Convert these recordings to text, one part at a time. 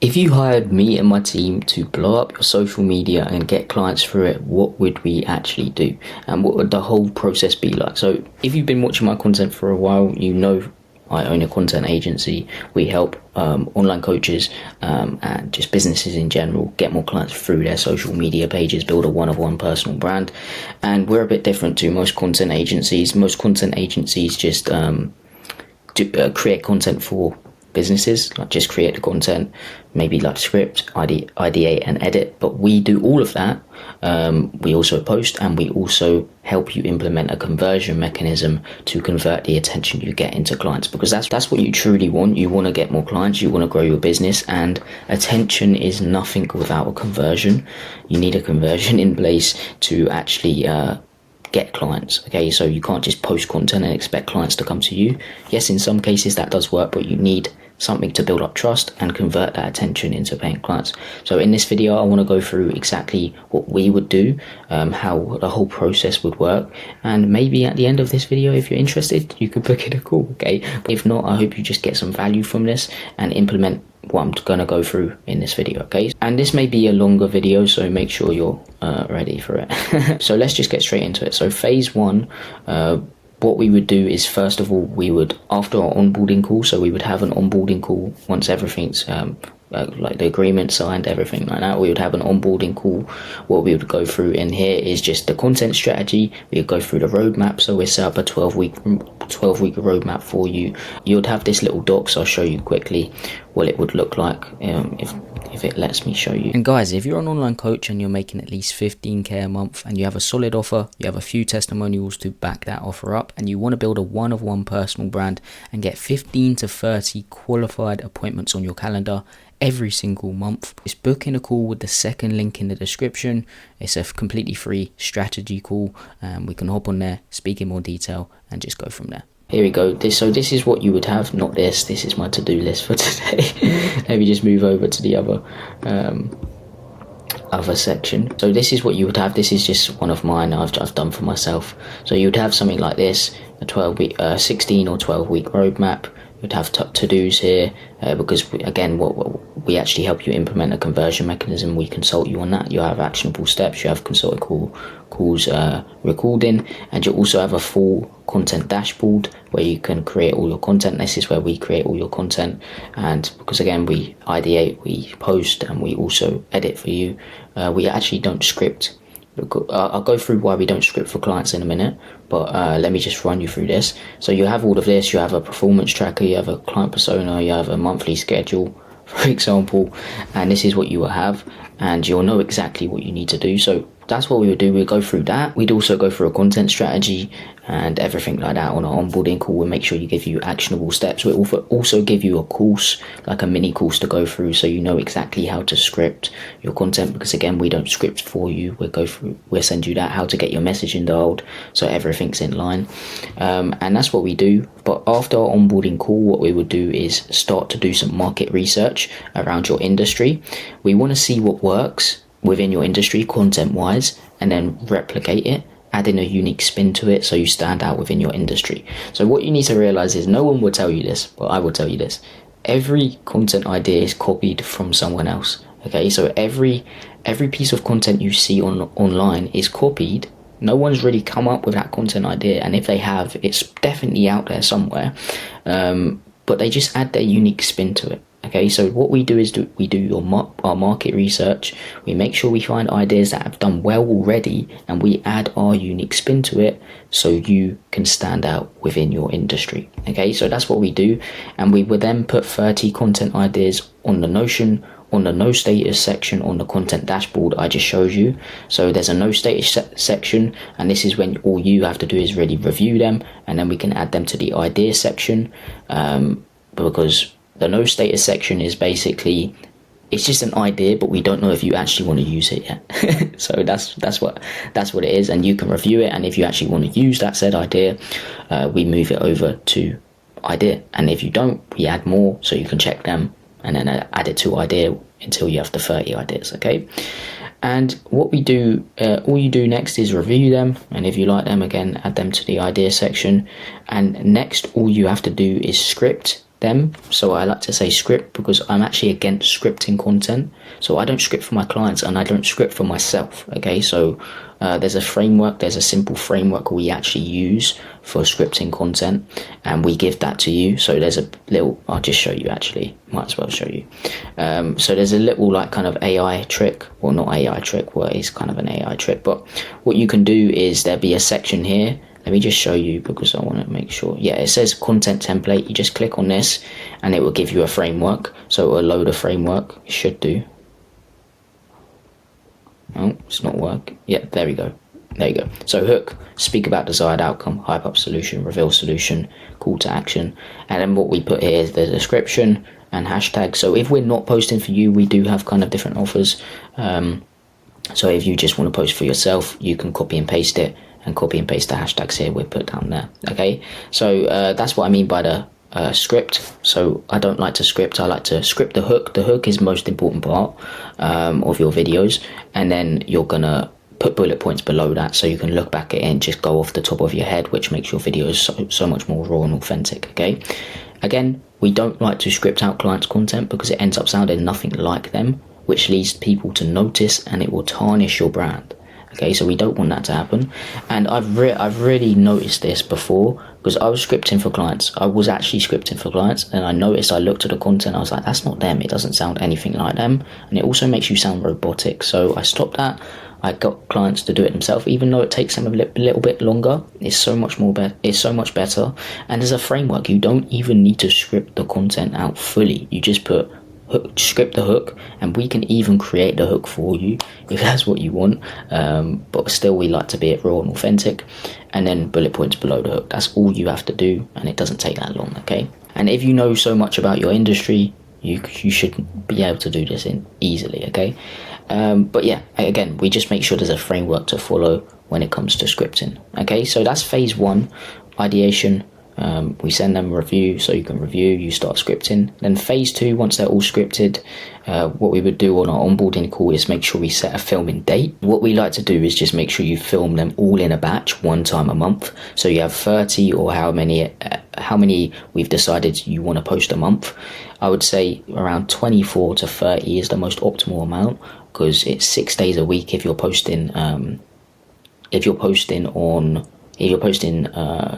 If you hired me and my team to blow up your social media and get clients through it, what would we actually do? And what would the whole process be like? So if you've been watching my content for a while, you know I own a content agency. We help online coaches and just businesses in general get more clients through their social media pages, build a one-of-one personal brand. And we're a bit different to most content agencies. Most content agencies just create content for businesses, like just create the content, maybe like script, ideate and edit, but we do all of that. We also post, and we also help you implement a conversion mechanism to convert the attention you get into clients, because that's what you truly want. You want to get more clients, you want to grow your business, and attention is nothing without a conversion. You need a conversion in place to actually get clients. Okay, so you can't just post content and expect clients to come to you. Yes, in some cases that does work, but you need something to build up trust and convert that attention into paying clients. So in this video, I want to go through exactly what we would do, how the whole process would work, and maybe at the end of this video, if you're interested, you could book in a call. Okay, if not, I hope you just get some value from this and implement what I'm gonna go through in this video. Okay, and this may be a longer video, so make sure you're ready for it. So let's just get straight into it. So phase one, what we would do is, first of all, we would, after our onboarding call, so we would have an onboarding call once everything's like the agreement signed, everything like that. We would have an onboarding call. What we would go through in here is just the content strategy. We would go through the roadmap. So we set up a 12-week roadmap for you. You would have this little doc, so I'll show you quickly what it would look like if it lets me show you. And guys, if you're an online coach and you're making at least 15k a month and you have a solid offer, you have a few testimonials to back that offer up, and you want to build a one-of-one personal brand and get 15 to 30 qualified appointments on your calendar every single month, just book in a call with the second link in the description. It's a completely free strategy call. We can hop on there, speak in more detail, and just go from there. Here we go. This is what you would have, not this. This is my to-do list for today. Let me just move over to the other section. So this is what you would have. This is just one of mine I've done for myself. So you would have something like this, a 12-week, 16 or 12-week roadmap. You'd have to-dos here, because we actually help you implement a conversion mechanism. We consult you on that. You have actionable steps, you have consulting calls recording, and you also have a full content dashboard where you can create all your content. This is where we create all your content, and because again we ideate, we post, and we also edit for you. We actually don't script. I'll go through why we don't script for clients in a minute, but let me just run you through this. So you have all of this. You have a performance tracker, you have a client persona, you have a monthly schedule, for example, and this is what you will have, and you'll know exactly what you need to do. So that's what we would do. We'd go through that. We'd also go through a content strategy and everything like that on our onboarding call. We'll make sure you give you actionable steps. We'll also give you a course, like a mini course to go through, so you know exactly how to script your content, because again, we don't script for you. We'll send you that, how to get your messaging dialed, so everything's in line. And that's what we do. But after our onboarding call, what we would do is start to do some market research around your industry. We want to see what works within your industry content wise, and then replicate it, adding a unique spin to it so you stand out within your industry. So what you need to realize is, no one will tell you this, but I will tell you this: every content idea is copied from someone else. Okay, so every piece of content you see online is copied. No one's really come up with that content idea, and if they have, it's definitely out there somewhere, but they just add their unique spin to it. Okay, so what we do is we do our market research. We make sure we find ideas that have done well already, and we add our unique spin to it so you can stand out within your industry. Okay, so that's what we do, and we will then put 30 content ideas on the Notion, on the no status section on the content dashboard I just showed you. So there's a no status section, and this is when all you have to do is really review them, and then we can add them to the idea section, because the no status section is basically, it's just an idea, but we don't know if you actually want to use it yet. So that's what it is, and you can review it, and if you actually want to use that said idea, we move it over to idea, and if you don't, we add more so you can check them, and then add it to idea until you have the 30 ideas. Okay, and what we do, all you do next is review them, and if you like them, again, add them to the idea section, and next all you have to do is script them. So I like to say script because I'm actually against scripting content. So I don't script for my clients and I don't script for myself. Okay, so there's a framework, there's a simple framework we actually use for scripting content, and we give that to you. So there's a little, I'll just show you actually, might as well show you. So there's a little like kind of AI trick, well not AI trick, well it's kind of an AI trick, but what you can do is there'll be a section here. Let me just show you because I want to make sure. Yeah, it says content template. You just click on this and it will give you a framework. So it will load a framework. It should do. Oh, it's not working. Yeah, there we go. There you go. So hook, speak about desired outcome, hype up solution, reveal solution, call to action. And then what we put here is the description and hashtag. So if we're not posting for you, we do have kind of different offers. So if you just want to post for yourself, you can copy and paste it and copy and paste the hashtags here we put down there. Okay, so that's what I mean by the script. So I don't like to script, I like to script the hook. The hook is the most important part of your videos, and then you're gonna put bullet points below that so you can look back at it and just go off the top of your head, which makes your videos so much more raw and authentic. Okay, again, we don't like to script out clients' content because it ends up sounding nothing like them, which leads people to notice and it will tarnish your brand. Okay, so we don't want that to happen. And I've really noticed this before because I was scripting for clients. I was actually scripting for clients, and I noticed, I looked at the content, I was like, that's not them. It doesn't sound anything like them, and it also makes you sound robotic. So I stopped that. I got clients to do it themselves, even though it takes them a little bit longer. It's so much more it's so much better. And as a framework, you don't even need to script the content out fully. You just put script the hook, and we can even create the hook for you if that's what you want, but still we like to be it raw and authentic, and then bullet points below the hook. That's all you have to do, and it doesn't take that long. Okay, and if you know so much about your industry, you should be able to do this easily. Okay, but yeah, again, we just make sure there's a framework to follow when it comes to scripting. Okay, so that's phase 1, ideation. We send them a review, so you can review, you start scripting. Then phase 2, once they're all scripted, what we would do on our onboarding call is make sure we set a filming date. What we like to do is just make sure you film them all in a batch, one time a month. So you have 30 or how many we've decided you want to post a month. I would say around 24 to 30 is the most optimal amount, because it's 6 days a week if you're posting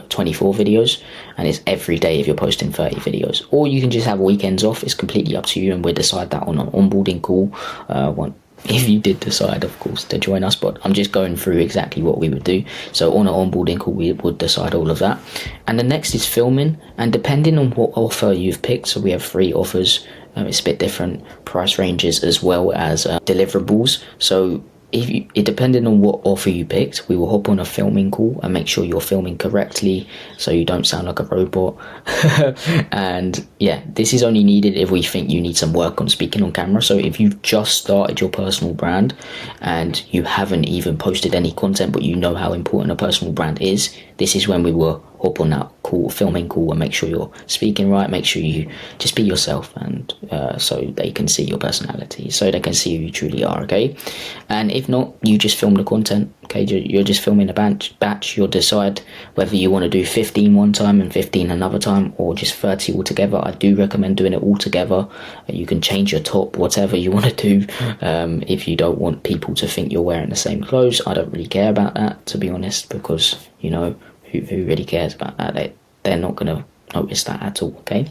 24 videos, and it's every day if you're posting 30 videos. Or you can just have weekends off. It's completely up to you, and we'll decide that on an onboarding call if you did decide, of course, to join us. But I'm just going through exactly what we would do. So on an onboarding call, we would decide all of that. And the next is filming, and depending on what offer you've picked, so we have 3 offers, it's a bit different price ranges as well as deliverables. So depending on what offer you picked, we will hop on a filming call and make sure you're filming correctly so you don't sound like a robot. And yeah, this is only needed if we think you need some work on speaking on camera. So if you've just started your personal brand and you haven't even posted any content, but you know how important a personal brand is, this is when we will hop on that filming call and make sure you're speaking right, make sure you just be yourself, and so they can see your personality, so they can see who you truly are. Okay, and if not, you just film the content. Okay, you're just filming a batch. You'll decide whether you want to do 15 one time and 15 another time, or just 30 altogether. I do recommend doing it all together. You can change your top, whatever you want to do. If you don't want people to think you're wearing the same clothes, I don't really care about that, to be honest, because who really cares about that? They're not going to notice that at all. Okay,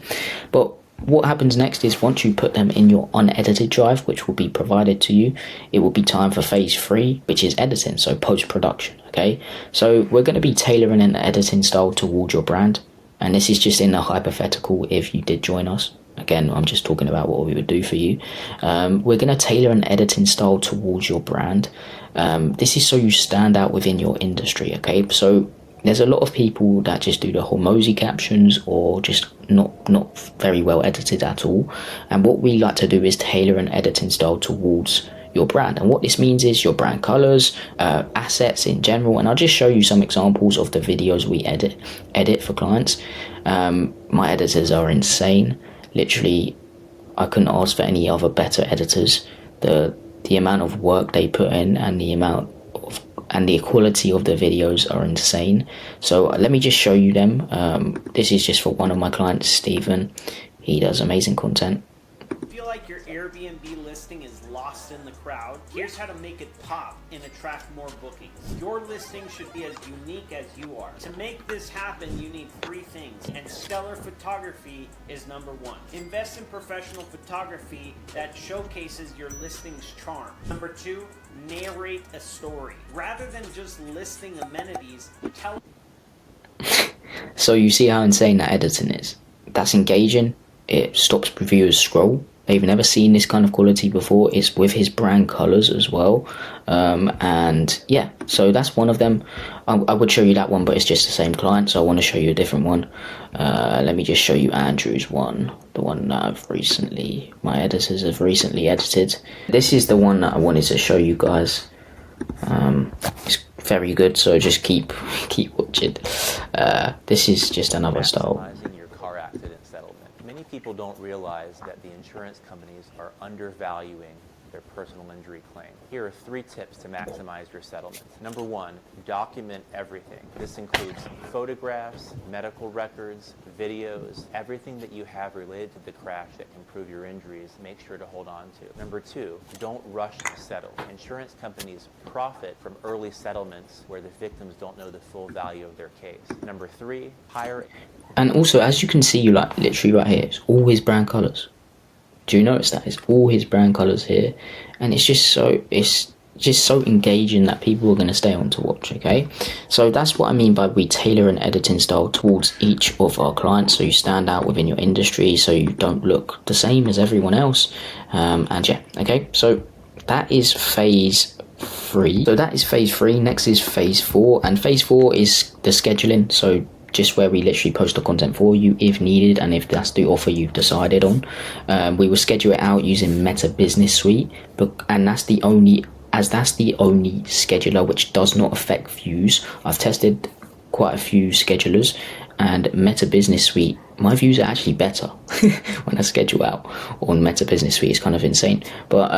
but what happens next is, once you put them in your unedited drive, which will be provided to you, it will be time for phase 3, which is editing, so post-production. Okay, so we're going to be tailoring an editing style towards your brand, and this is just in a hypothetical if you did join us. Again, I'm just talking about what we would do for you. We're going to tailor an editing style towards your brand. This is so you stand out within your industry. Okay, so there's a lot of people that just do the Hormozi captions, or just not very well edited at all. And what we like to do is tailor an editing style towards your brand. And what this means is your brand colors, assets in general. And I'll just show you some examples of the videos we edit for clients. My editors are insane. Literally, I couldn't ask for any other better editors. The amount of work they put in, and the amount of and the quality of the videos are insane. So let me just show you them. This is just for one of my clients, Stephen. He does amazing content. Feel like your Airbnb listing is lost in the crowd? Here's how to make it pop and attract more bookings. Your listing should be as unique as you are. To make this happen, you need 3 things, and stellar photography is number 1. Invest in professional photography that showcases your listing's charm. Number 2, narrate a story. Rather than just listing amenities, tell. So you see how insane that editing is? That's engaging. It stops reviewers scroll. They've never seen this kind of quality before. It's with his brand colors as well. And yeah, so that's one of them. I would show you that one, but it's just the same client, so I want to show you a different one. Let me just show you Andrew's one, the one that my editors have recently edited. This is the one that I wanted to show you guys. It's very good, so just keep watching. This is just another style. Many people don't realize that the insurance companies are undervaluing their personal injury claim. Here are 3 tips to maximize your settlements. Number 1, document everything. This includes photographs, medical records, videos, everything that you have related to the crash that can prove your injuries, make sure to hold on to. Number 2, don't rush to settle. Insurance companies profit from early settlements where the victims don't know the full value of their case. Number 3, hire. And also, as you can see, like literally right here, it's all his brand colors. Do you notice that? It's all his brand colors here, and it's just so engaging that people are going to stay on to watch. Okay, so that's what I mean by we tailor an editing style towards each of our clients, so you stand out within your industry, so you don't look the same as everyone else. And yeah, okay, so that is phase 3. So that is phase 3. Next is phase 4, and phase 4 is the scheduling. So just where we literally post the content for you if needed, and if that's the offer you've decided on. We will schedule it out using Meta Business Suite, and that's the only scheduler which does not affect views. I've tested quite a few schedulers, and Meta Business Suite, my views are actually better when I schedule out on Meta Business Suite. It's kind of insane, but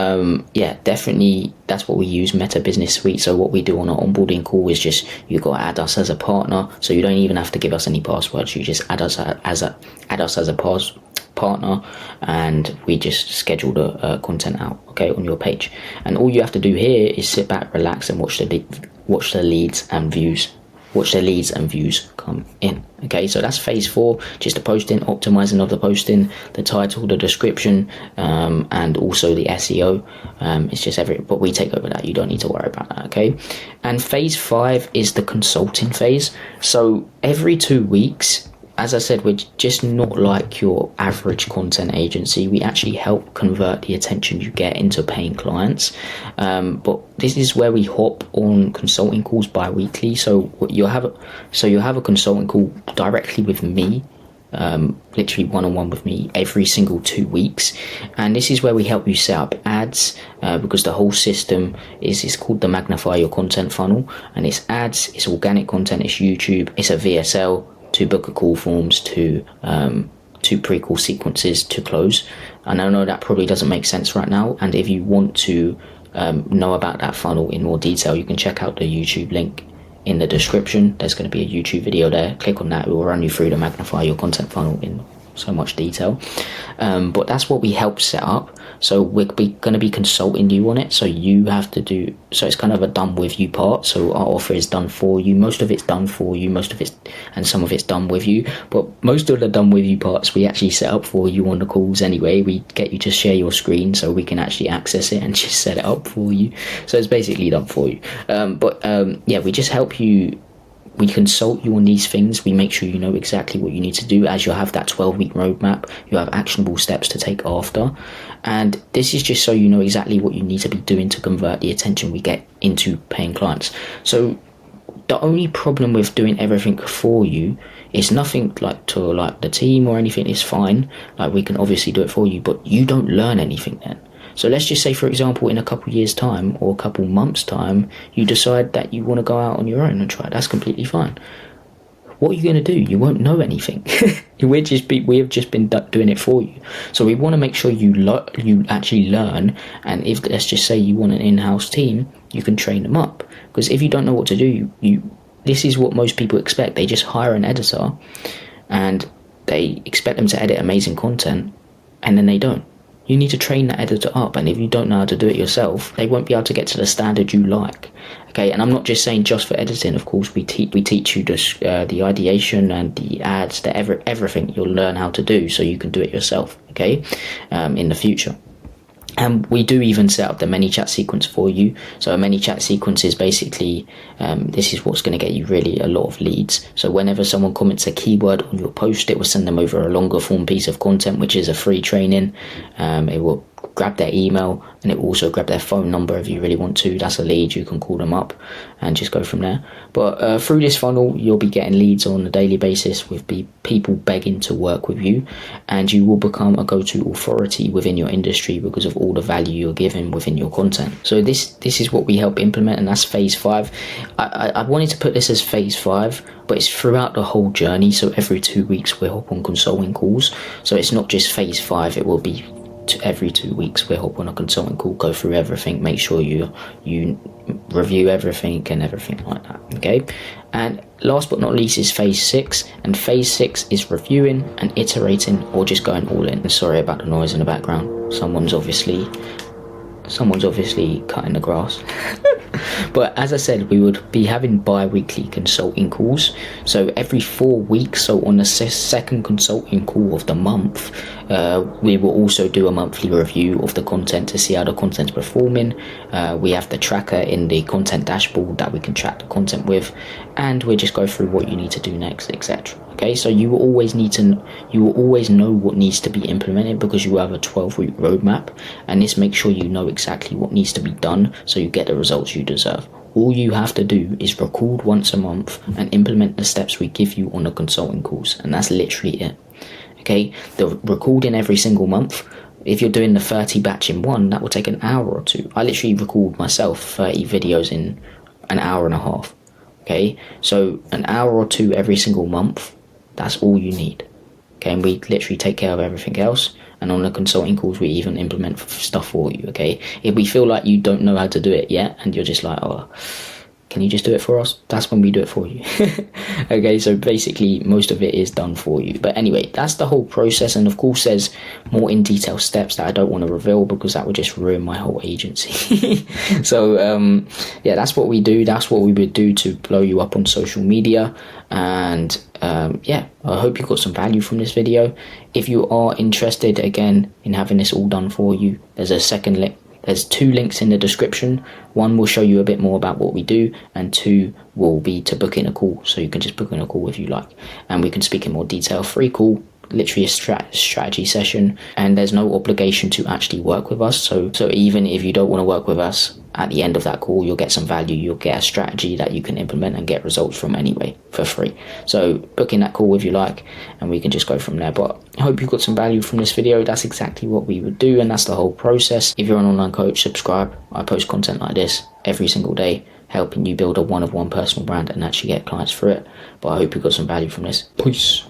yeah, definitely that's what we use, Meta Business Suite. So what we do on our onboarding call is just, you got to add us as a partner, so you don't even have to give us any passwords. You just add us as a partner, and we just schedule the content out, okay, on your page. And all you have to do here is sit back, relax, and watch the leads and views. Watch the leads and views come in. Okay, so that's phase 4, just the posting, optimizing of the posting, the title, the description, and also the SEO. It's just but we take over that. You don't need to worry about that. Okay, and phase 5 is the consulting phase. So every 2 weeks, as I said, we're just not like your average content agency. We actually help convert the attention you get into paying clients. But this is where we hop on consulting calls bi-weekly. So you'll have a consulting call directly with me, literally one-on-one with me every single 2 weeks. And this is where we help you set up ads, because the whole system is called the Magnify Your Content funnel. And it's ads, it's organic content, it's YouTube, it's a VSL, to book a call forms, to pre-call sequences, to close. And I know that probably doesn't make sense right now, and if you want to know about that funnel in more detail, you can check out the YouTube link in the description. There's going to be a YouTube video there. Click on that. It will run you through to Magnify Your Content funnel in so much detail. But that's what we help set up. So we're going to be consulting you on it. So you have to do, so it's kind of a done with you part. So our offer is done for you. Most of it's done for you, and some of it's done with you. But most of the done with you parts, we actually set up for you on the calls anyway. We get you to share your screen so we can actually access it and just set it up for you. So it's basically done for you. Yeah, we just help you. We consult you on these things. We make sure you know exactly what you need to do, as you'll have that 12-week roadmap. You have actionable steps to take after. And this is just so you know exactly what you need to be doing to convert the attention we get into paying clients. So the only problem with doing everything for you is nothing like to like the team or anything is fine. Like, we can obviously do it for you, but you don't learn anything then. So let's just say, for example, in a couple years time or a couple months time, you decide that you want to go out on your own and try it. That's completely fine. what are you going to do? You won't know anything. we have just been doing it for you. So we want to make sure you actually learn. And if, let's just say, you want an in-house team, you can train them up. Because if you don't know what to do, this is what most people expect. They just hire an editor and they expect them to edit amazing content, and then they don't. You need to train that editor up, and if you don't know how to do it yourself, they won't be able to get to the standard you like. Okay, and I'm not just saying just for editing. Of course, we teach you the ideation and the ads, everything you'll learn how to do, so you can do it yourself. Okay, in the future. And we do even set up the ManyChat sequence for you. So a ManyChat sequence is basically, this is what's going to get you really a lot of leads. So whenever someone comments a keyword on your post, it will send them over a longer form piece of content, which is a free training. It will grab their email, and it will also grab their phone number if you really want to. That's a lead. You can call them up and just go from there. But through this funnel, you'll be getting leads on a daily basis with people begging to work with you, and you will become a go-to authority within your industry because of all the value you're giving within your content. So this is what we help implement, and that's phase 5. I wanted to put this as phase 5, but it's throughout the whole journey. So every 2 weeks we'll hop on consulting calls. So it's not just phase 5, it will be every 2 weeks we'll hop on a consulting call, go through everything, make sure you review everything and everything like that. Okay, and last but not least is phase 6, and phase 6 is reviewing and iterating, or just going all in. Sorry about the noise in the background. Someone's obviously cutting the grass. But as I said, we would be having bi-weekly consulting calls. So every 4 weeks, so on the second consulting call of the month, we will also do a monthly review of the content to see how the content's performing. We have the tracker in the content dashboard that we can track the content with, and we just go through what you need to do next, etc. Okay, so you will always know what needs to be implemented, because you have a 12-week roadmap, and this makes sure you know exactly what needs to be done so you get the results you deserve. All you have to do is record once a month and implement the steps we give you on the consulting calls, and that's literally it. Okay, the recording every single month, if you're doing the 30 batch in one, that will take an hour or two. I literally record myself 30 videos in an hour and a half. Okay, so an hour or two every single month, that's all you need. Okay, and we literally take care of everything else. And on the consulting calls, we even implement stuff for you. Okay, if we feel like you don't know how to do it yet, and you're just like, oh, can you just do it for us? That's when we do it for you. Okay, so basically most of it is done for you. But anyway, that's the whole process. And of course there's more in detail steps that I don't want to reveal, because that would just ruin my whole agency. So yeah, that's what we do. That's what we would do to blow you up on social media. And yeah, I hope you got some value from this video. If you are interested again in having this all done for you, there's a second link. There's 2 links in the description. One will show you a bit more about what we do, and 2 will be to book in a call. So you can just book in a call if you like, and we can speak in more detail. Free call, literally a strategy session, and there's no obligation to actually work with us. So even if you don't want to work with us, at the end of that call you'll get some value. You'll get a strategy that you can implement and get results from anyway for free. So book in that call if you like, and we can just go from there. But I hope you got some value from this video. That's exactly what we would do, and that's the whole process. If you're an online coach, subscribe. I post content like this every single day, helping you build a one-of-one personal brand and actually get clients for it. But I hope you got some value from this. Peace.